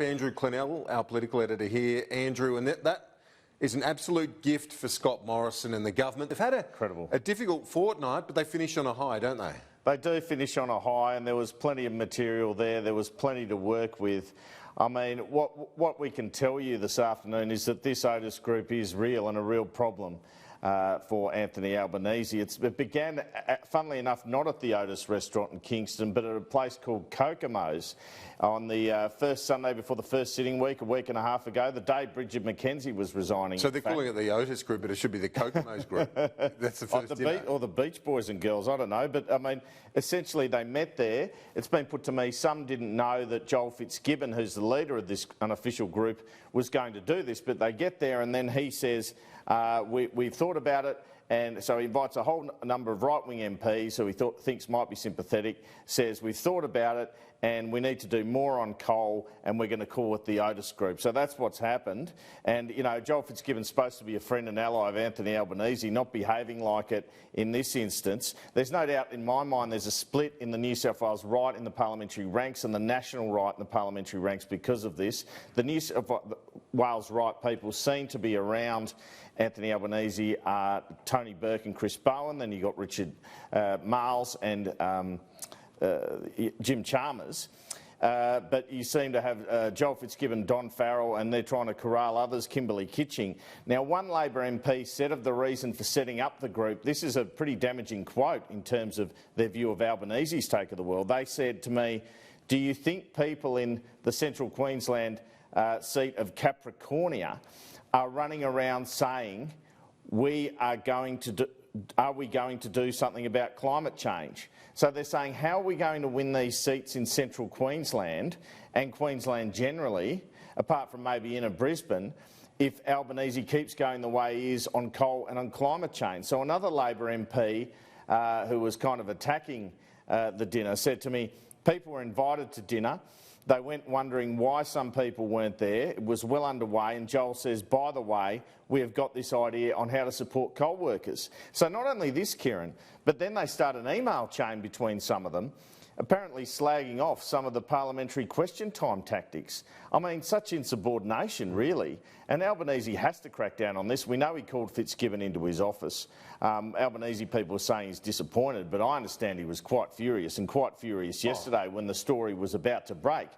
Andrew Clennell, our political editor here. Andrew, and that is an absolute gift for Scott Morrison and the government. They've had a difficult fortnight, but they finish on a high, don't they? They do finish on a high, and there was plenty of material there. There was plenty to work with. I mean, what we can tell you this afternoon is that this Otis Group is real and a real problem for Anthony Albanese. It began, funnily enough, not at the Otis restaurant in Kingston, but at a place called Kokomo's on the first Sunday before the first sitting week, a week and a half ago, the day Bridget McKenzie was resigning. So they're calling it the Otis Group, but it should be the Kokomo's Group. That's the first or the Beach Boys and Girls, I don't know. But, I mean, essentially they met there. It's been put to me, some didn't know that Joel Fitzgibbon, who's the leader of this unofficial group, was going to do this. But they get there and then he says, we've thought about it, and so he invites a whole number of right-wing MPs who he thinks might be sympathetic, says we've thought about it and we need to do more on coal and we're going to call it the Otis Group. So that's what's happened. And, you know, Joel Fitzgibbon's supposed to be a friend and ally of Anthony Albanese, not behaving like it in this instance. There's no doubt in my mind there's a split in the New South Wales right in the parliamentary ranks and the national right in the parliamentary ranks because of this. The New South Wales right people seem to be around Anthony Albanese, Tony Burke and Chris Bowen. Then you've got Richard Marles and Jim Chalmers. But you seem to have Joel Fitzgibbon, Don Farrell, and they're trying to corral others, Kimberley Kitching. Now, one Labor MP said of the reason for setting up the group, this is a pretty damaging quote in terms of their view of Albanese's take of the world. They said to me, "Do you think people in the central Queensland seat of Capricornia are running around saying are we going to do something about climate change?" So they're saying, how are we going to win these seats in central Queensland and Queensland generally, apart from maybe inner Brisbane, if Albanese keeps going the way he is on coal and on climate change? So another Labor MP who was kind of attacking the dinner said to me, people were invited to dinner. They went wondering why some people weren't there. It was well underway, and Joel says, by the way, we have got this idea on how to support coal workers. So not only this, Kieran, but then they start an email chain between some of them, apparently slagging off some of the parliamentary question time tactics. I mean, such insubordination, really. And Albanese has to crack down on this. We know he called Fitzgibbon into his office. Albanese people are saying he's disappointed, but I understand he was quite furious, and quite furious yesterday when the story was about to break.